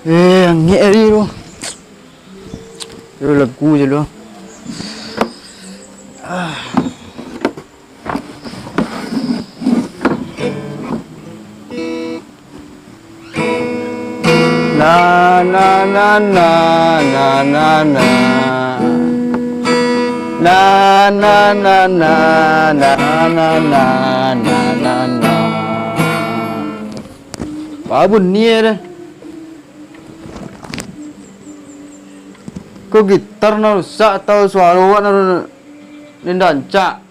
Ngeri lu. Lu lagu je lu. Na na na na na na na. Na na na na na na na na na na. Apa bunyi dah? Kok gitar na rusak atau suara awak na nindancak?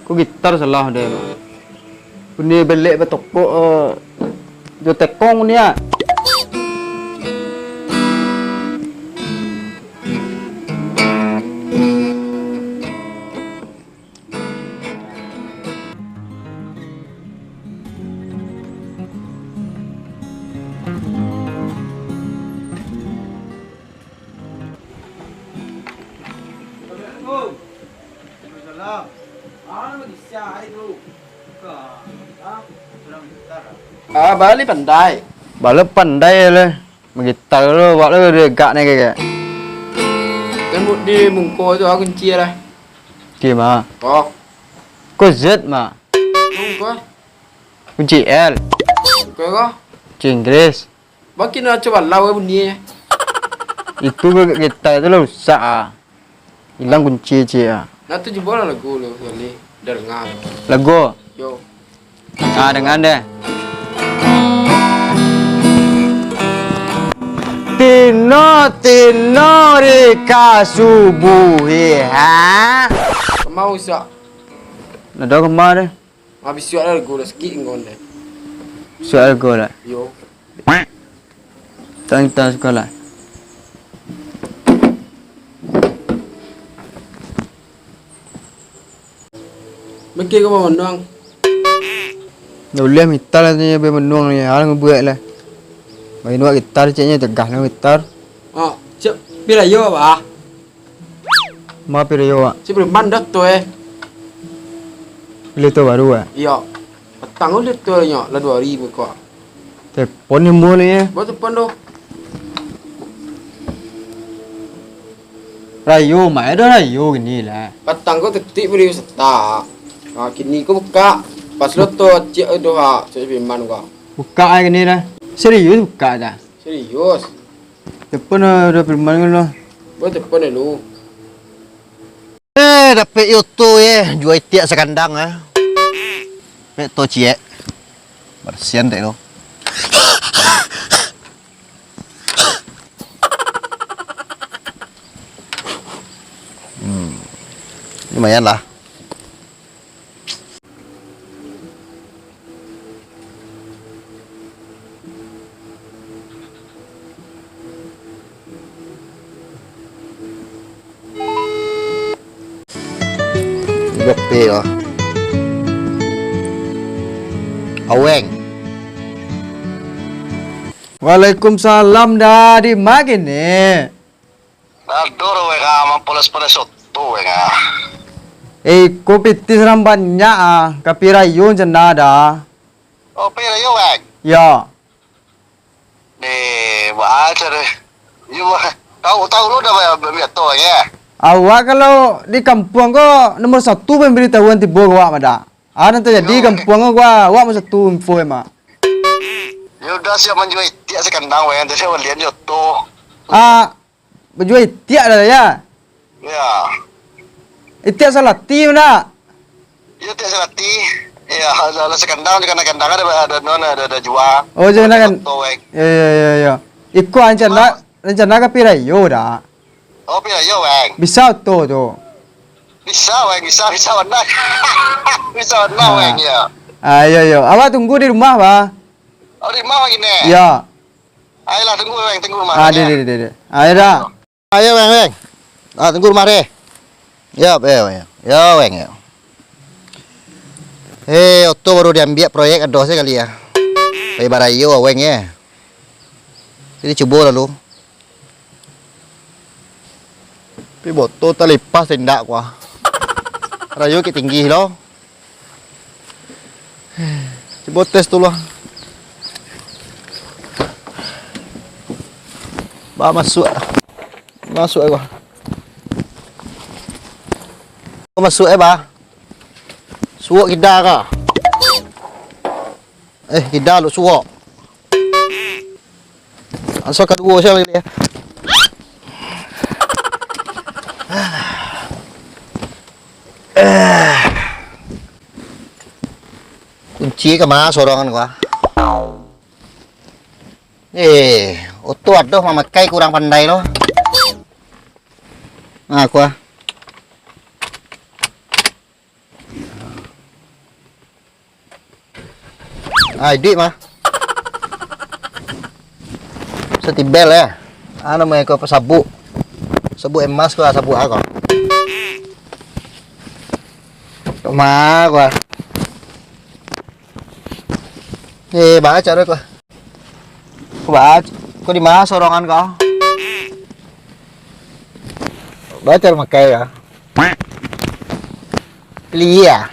Kok gitar salah dia? Bunyi belik betokok jo tekong ni ah. Balik pandai. Balik pandai le. Magitar lu, buat lu dekat ni kayak. Kan di mungko tu aku kunci lah. Gimana? Oh, Kau Z mah. mungko. Kunci L. Kau kau. Kunci Inggris. Bagi nak coba lawa bunyi. Itu ke gitar itu lu rusak ah. Hilang kunci je ah. Nak tu jebol lagu lu kali. Dah dengar. Lagu. Yo. Ah dengan deh. Tino tino rika subuhi ha. Mau sak. Nada kemana? Habis siap lah lagu sikit ngon deh. Soal kau lah. Yo. Tang sekolah. Mungkin kau mau menang. Boleh minta lah ni be menuang ni. Hal ngebuat lah. Main buat gitar ceknya tegah lah gitar. Oh, cep bila yo bah. Ma pirayo ah. Cep belum mandat tu Bila tu baru ah. Iya. Petang ulit tu nya lah 2000 kau. Telepon ni mula ni. Buat depan tu. Rayo mai dah rayo gini lah. Petang kau tetik beri setak. Ah kini kau buka. Pas lo tu cek doa cek firman kau. Buka ai gini lah. Serius buka dah. Serius. Telepon ada firman kan lah. Buat depan dulu. Dapat YouTube jual tiak sekandang Pek to cie. Bersihan dek lo. Lumayan lah. Gope oh. Aweng. Waalaikumsalam dah di mana ni? Aduh, wega mampulas-pulas tu wega. Kopi seram banyak ah. Kapi rayo je nada. Oh, pera yo weg. Ya. Baca deh. You tahu lu dah biar tu ya. Awak kalau di kampung ko nomor 1 pemberitahuan tiba awak mada. Nanti jadi kampung ko awak nomor 1 info emang. You dah siap menjual tiak sekandang weg. Jadi awak lihat yo tu. Berjual tiak dah ya. Ya. Tiak salah ti mana? You tiak selati. Ya, ada sekandang juga kandang ada jual. Oh jangan kan. Ya. Iku Nah. rencana kapi rayo dah. Oh, pera yo weg. Bisa tu tu. Bisa weg, bisa warna. Bisa warna weg ya. Ayo. Awak tunggu di rumah ba? Oh, di mana gini? Ya. Ayolah tunggu rumah. Di. Ayo dah. Ayo weng. Tunggu rumah deh. Ya, weng ya. Otto baru diambil proyek adosnya kali ya. Kayak barayo weng ya. Jadi coba lalu. Tapi botol terlepas tindak kuah. Rayo ke tinggi lo. Coba tes dulu lah. Ba masuk. Masuk gua. Kau masuk ba? Suok kita ka? Kita lu suok. Asal kedua saya lagi ya. Kunci ke mana sorongan gua? Otot doh memakai kurang pandai loh. Nah, gua. Duit mah. Setibel ya. Ano mo ko sabu. Sabu emas ko, sabu ako. Tuma ko. Baca rin ko. Baca. Ko di mana sorongan ko? Baca makai ya. Pilih ya.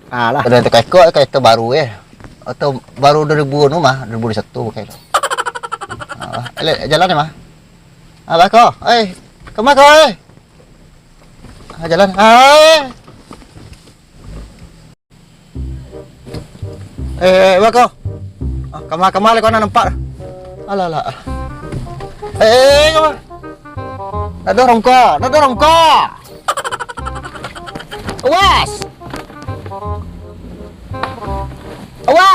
Alah. Udah itu kayak itu baru ya. Atau baru 2000 mah, 2001 kayak itu. Jalan ya mah. Bako, kemana kau? Jalan. Bako. Kemana kau nampak? Alah. Kemana? Nadorong ko. Awas. Bako.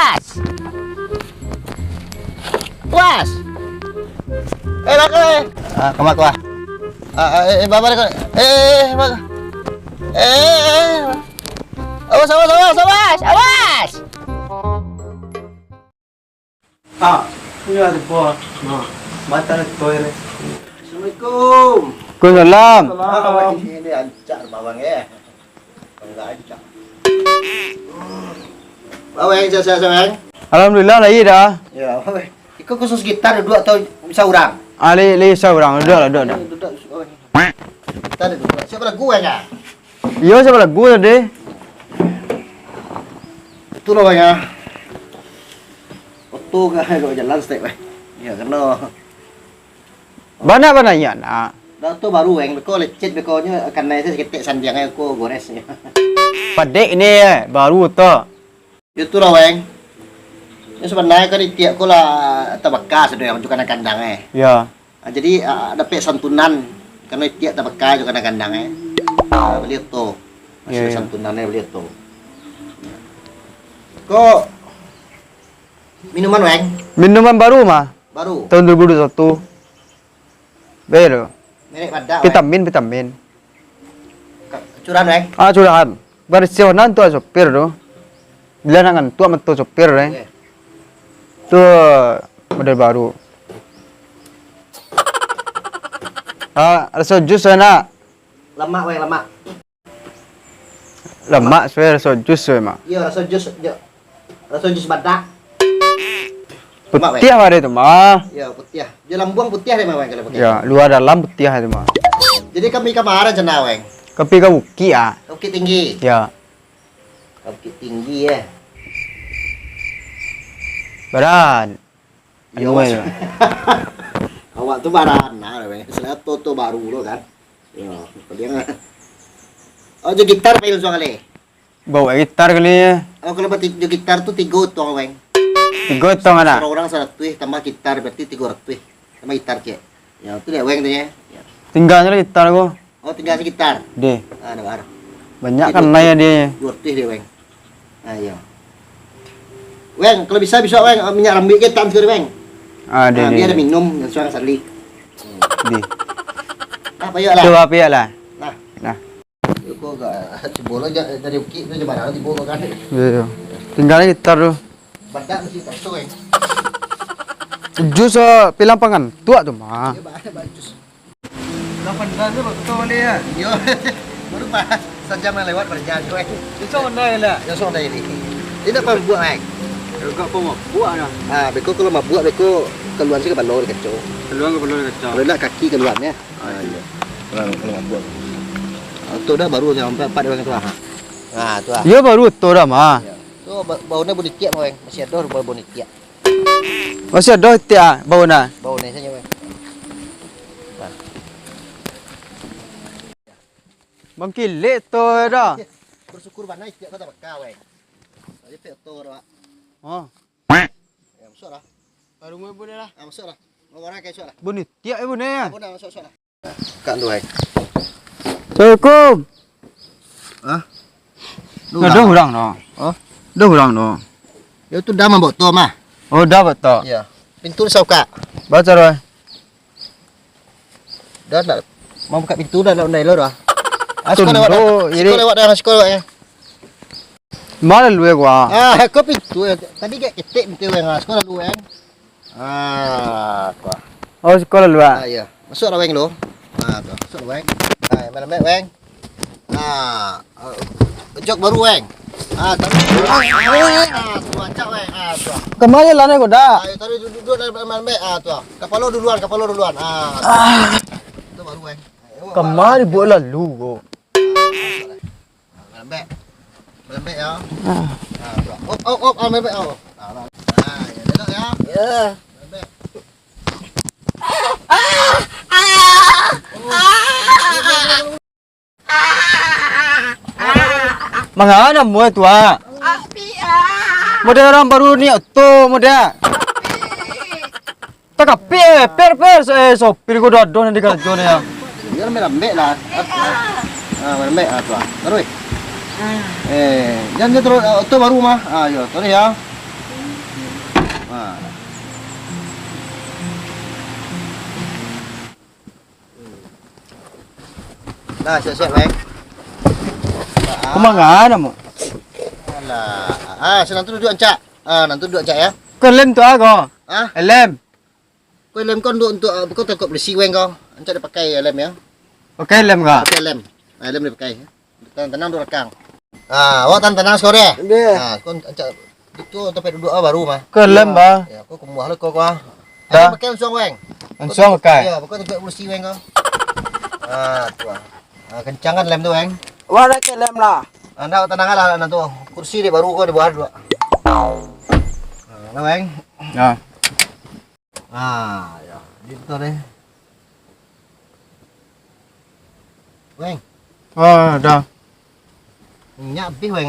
Kemana kau? Bapak kau. Bako. Awas. Ini ada buah. Mata nak toilet. Assalamualaikum. Waalaikumsalam. Ini ancar bawang ya. Enggak ancar. Bawang saya. Alhamdulillah lah iya dah. Ya, ikut khusus gitar dua atau bisa orang? Ali seorang, dua. Kita ada dua. Siapa lagu ya? Iya siapa lagu tadi? Itu loh ya. Foto kalau jalan step ya karena Mana ya nak? dah tu baru beko lecet bekonya karena itu seketik sandiangnya aku goresnya. Padek ini baru tu. Itu loh ini sebenarnya kan tiap ko lah tabakas sudah yang menunjukkan kandangnya. Ya. Jadi ada pe santunan karena tiap tabakas juga kandangnya. Beliau tu masih santunannya beliau tu. Kok minuman weng? Minuman baru mah? Baru. Tahun 2021. Baru. Merek pada. Vitamin. Curahan weng? Curahan. Bersihonan tu sopir tu. Bila nak ngantuk mentu sopir tu model baru. Rasa jus nak? Lemak weng lemak. Lemak saya rasa jus mah. Iya rasa jus. Rasa jus badak. Putih ada itu mah. Ya putih. Dia lambung putih deh mah kalau pakai. Ya, luar dalam putih itu mah. Jadi kami kemarin cenah weng. Kopi ka buki ah. Kopi tinggi. Ya. Kopi tinggi ya. Baran. Yo. Awak tuh baran nah weng. Selain toto baru lo kan. Yo, dia nggak. Oh, jo gitar pa yun kali. Bawa gitar kali ya. Oh, kalau berarti jo gitar tuh 3 tuh weng. 3 tong anak. Orang 100 tambah gitar berarti 300 tambah gitar ke. Ya, itu dia weng tuh ya. Tinggalnya gitar ko. Oh, tinggal si gitar. Deh. Ada baru. Banyak kan naya dia. 200 dia weng. Ayo. Weng, kalau bisa weng minyak rambut ke tan sekali weng. Deh. Dia ada minum yang suara sali. Deh. Apa ya lah? Coba apa lah? Nah. Kok gak cebolo dari uki itu coba nanti cebolo kan. Iya. Tinggalnya gitar tu. Badak mesti tak tu weng. Jus pilang pangan tua tu mah. Ya bah jus. 18 tu betul dia. Yo. Baru pas sejam yang lewat berjalan weng. Itu ondai lah. Ya so dari ini. Ini apa buat weng? Enggak apa buat dah. Beko kalau mau buat beko keluar sih ke balon kacau. Keluar ke belum kacau. Kalau nak kaki keluarnya. Iya. Kalau mau buat. Itu dah baru sampai 4 orang tu ah. Nah, tu ah. Ya baru tu dah mah. Tu baunya bau tiak weng. Masih ada bau tiak. Masih ada tiak bau na. Bau nih saja weng. Mengkilik tu dah. Bersyukur mana tiak kata bakal weng. Jadi tiak tu dah. Oh. Ya masuk lah. Baru mau boleh lah. Masuk lah. Mau orang kayak masuk lah. Bunyi tiak ibu ni. Mau dah masuk lah. Kan tu weng. Assalamualaikum. Hah? Ada orang no. Oh, Ada orang no. ya tu dah membawa tu mah. Oh dah betul. Ya. Pintu sauka. Baca roy. Dah nak mau buka pintu dah nak naik lo dah. Tunduk, jadi- Sekolah lewat dah sekolah ya. Mana lu gua? Kau pintu ya. Tadi kayak ketik pintu weng sekolah lu weng. Kau. Oh sekolah lu. Ya. Masuk lah weng lo. Tu. Masuk weng. Malam baik weng. Jok baru weng. Cuaca weng. Tu. Kemana lah ni gua dah? Tadi duduk dalam malam baik. Tu. Kapal lo duluan. Itu baru weng. Kemana buat lalu gua? Malam baik ya. Op, malam baik. Ya duduk ya. Ya. Malam baik. Mangana mo tua? Model orang baru ni tu model. Tak per sopir ko dah don di kerja ni ya. Dia malam baik lah. Malam baik tu. Terus. Jangan terus tu baru mah. Yo, terus ya. Nah, siap-siap, Bang. Mangana mo? Alah. Senang tu duduk ancak. Nanti duduk ancak ya. Kelem tu aku. Lem. Kau lem kau untuk kau takut bersih weng kau. Ancak dia pakai lem ya. Okey lem ka? Pakai lem. Lem dia pakai. Tenang duduk rekang. Awak tenang skor dia. Kau ancak itu tempat duduk baru mah. Kelem ba? Ya, kau kemuah lu kau kau. Dah. Pakai langsung weng. Langsung pakai. Ya, kau tempat bersih weng kau. Tu. Kencang kan lem tu weng. Wah nak ke lem lah. Anda tenang lah nanti kursi dia baru kau di bawah dua. Nah, weng. Ya. Ya, gitu deh. Weng, Oh dah. minyak habis weng.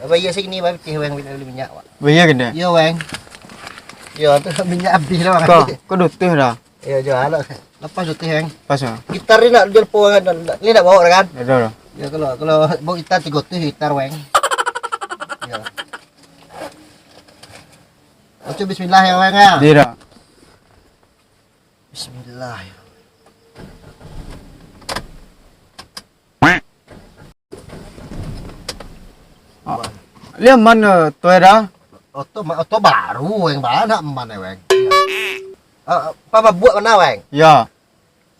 Bayar sini bayar putih weng beli minyak. Bayar ke dia? Ya weng. Ya tu minyak habis lah Kau, weng. kau dutih dah. Ya jual lah. Lepas tu weng. Pas ah. Gitar ni nak jual po ni nak bawa kan? Dah dah. Ya kalau bawa gitar 300 gitar weng. Ya. Baca bismillah ya weng ya. Dia dah. Bismillah. Lihat mana tu dah? Oto baru weng mana mana weng. Apa buat mana weng? Ya.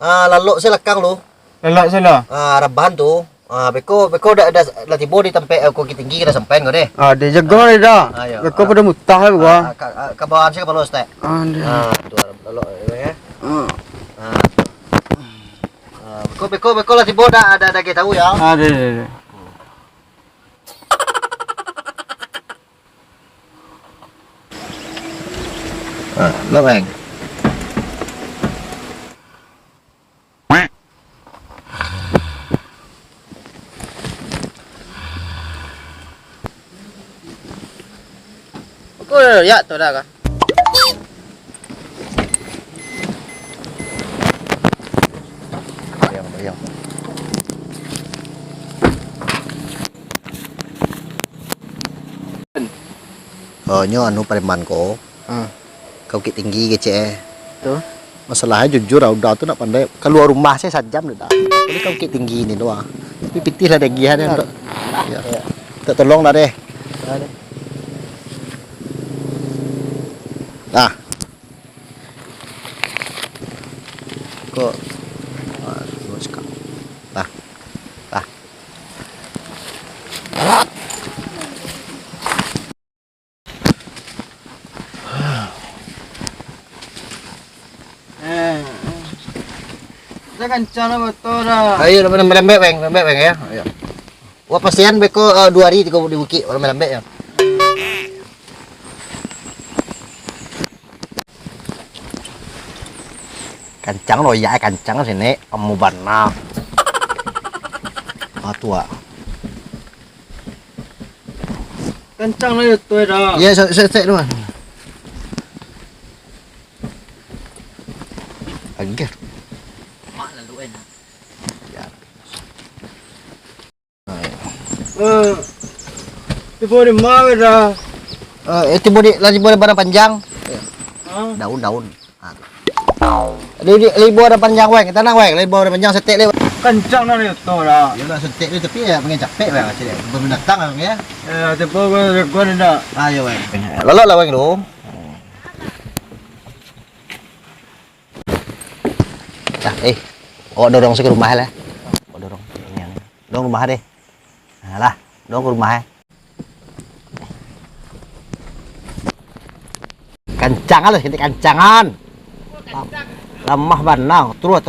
Lalu saya lekang lu. Lelak salah. Rebahan tu. Beko dah tiba di tempat koki tinggi kita sampai kau deh. Dia jaga ni dah. Ya. Kau pada mutah lah gua. Kabahan saya kepala ustaz. Tu lalu ya. Beko lah tiba dah kita tahu ya. Dia. Lo bang. Ya, tu dah kan. Bayang. Nyo anu pareman ko. Kau kit tinggi ke cek. Tu. Masalahnya jujur udah tu nak pandai keluar rumah saya 1 jam dah. Ini kau kit tinggi ni doang. Tapi pitih lah degihan dia untuk. Ya. Tak tolong lah deh. Kok Jangan cara betul dah. ayo lembek ya. Ayo. Wah pasien beko 2 hari 3 di bukit orang lembek ya. Kencang loh ya, kencang sini. Kamu benar. Ah tua. Kencang lah itu dah. Ya, saya dulu. Agar. Mana lu enak? Di bawah di mana dah? Itu lagi boleh barang panjang. Ah. Daun. Libur ada panjang weng, tenang weng, libur ada panjang setek le. Kencang lah itu dah. Ya lah setek le tapi ya pengen capek weng sini. Bermenatang weng ya. Di bawah gua dah. Ayo weng. Lalu lah weng lu. Dah, dorong saya ke rumah lah. Dorong. Dorong rumah deh. Nah lah, dorong ke rumah. Kencang lah, kita kencangan. Lemah banang, terus.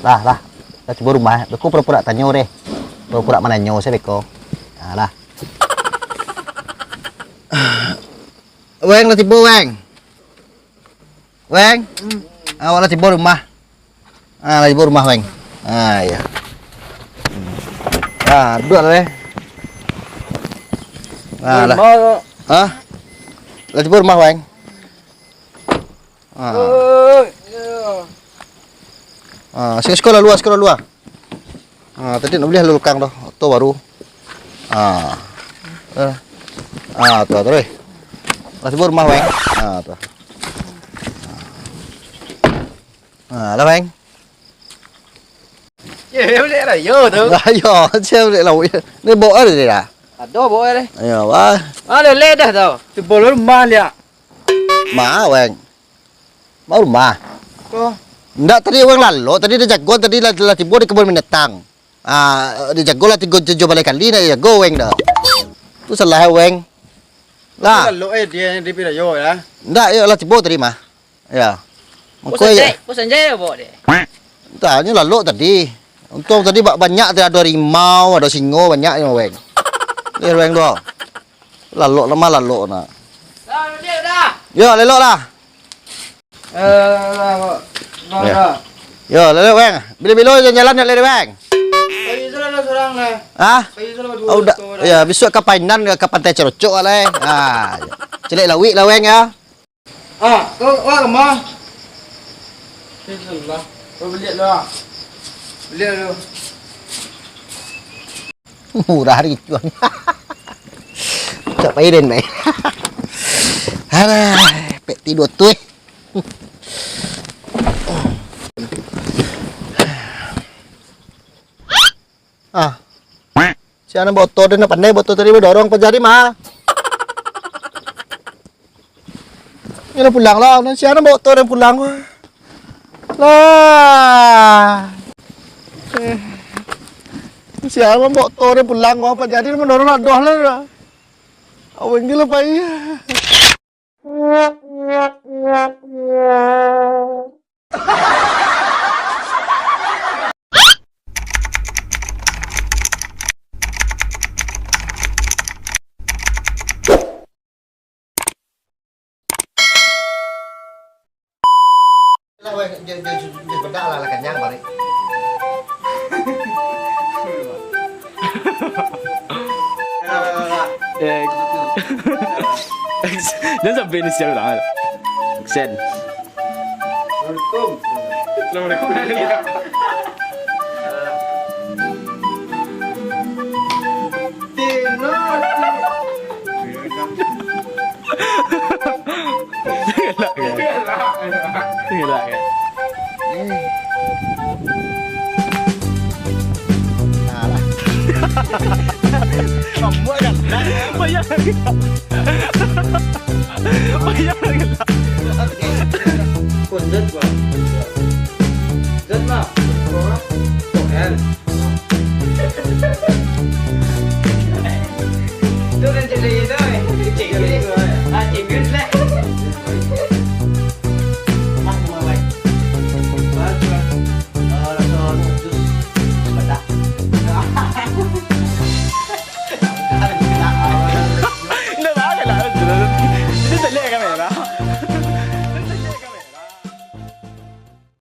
Lah. Kita coba rumah. Aku pura-pura tanya deh. Pura-pura menanya saya beko. Nah lah. Weng lah tiba weng. Awak lah tiba rumah. Lah tiba rumah weng. Ya. Dua lah deh. Lah. Hah? Lah tiba rumah weng. Sekolah luar. Tadi nak beli lulukang dah. Tu baru. Tu terus. Lah tiba rumah weng. Tu. Lah weng. Ya, boleh lah yo tu. Lah yo, saya boleh lau. Ni bawa ada dah. Ada boleh deh. Ayo, wah. Ada le dah tau. Di bawah rumah dia. Ma weng. Mau rumah. Kau. Ndak tadi weng lalu, tadi dia jago, tadi lah tiba di kebun binatang. Dia jago lah 3 balik kali nak jago weng dah. Tu salah weng. Lah. Kalau dia di pindah yo ya. Ndak ya lah tiba tadi mah. Ya. Mengko ya. Bosan jaya bawa deh. Tanya lalu tadi. Untung tadi banyak ada harimau, ada singo banyak yang weng. Ni weng doh. Lalu nak. Dah, dah. Yo, lelok lah. Dah. Yo, lelok weng. Bila-bila jalan nak lelok weng. Kayu serang lah. Hah? Kayu serang dua. Oh, udah. Ya, besok ke Painan ke pantai Cerocok lah. Celik lawik lah weng ya. Kau kemana? Bismillah. Kau beli lah. Beli dulu. Murah hari jual. Tak payah den mai. Pek tidur tu. Si anak botol dia nak pandai botol tadi berdorong penjari mah. Ini dah pulang lah. Si anak botol dia pulang. Lah. Si anak botol dia pulang. Penjari dia mendorong nak doh lah. Awak gila payah. Lah weh, dia bedak lah kenyang balik. Dan sampai ni siapa tangan? Sen. Assalamualaikum. Gelak kan? Alah. Kamu kan? Bayar lagi. Bayar lagi. Konsen gua.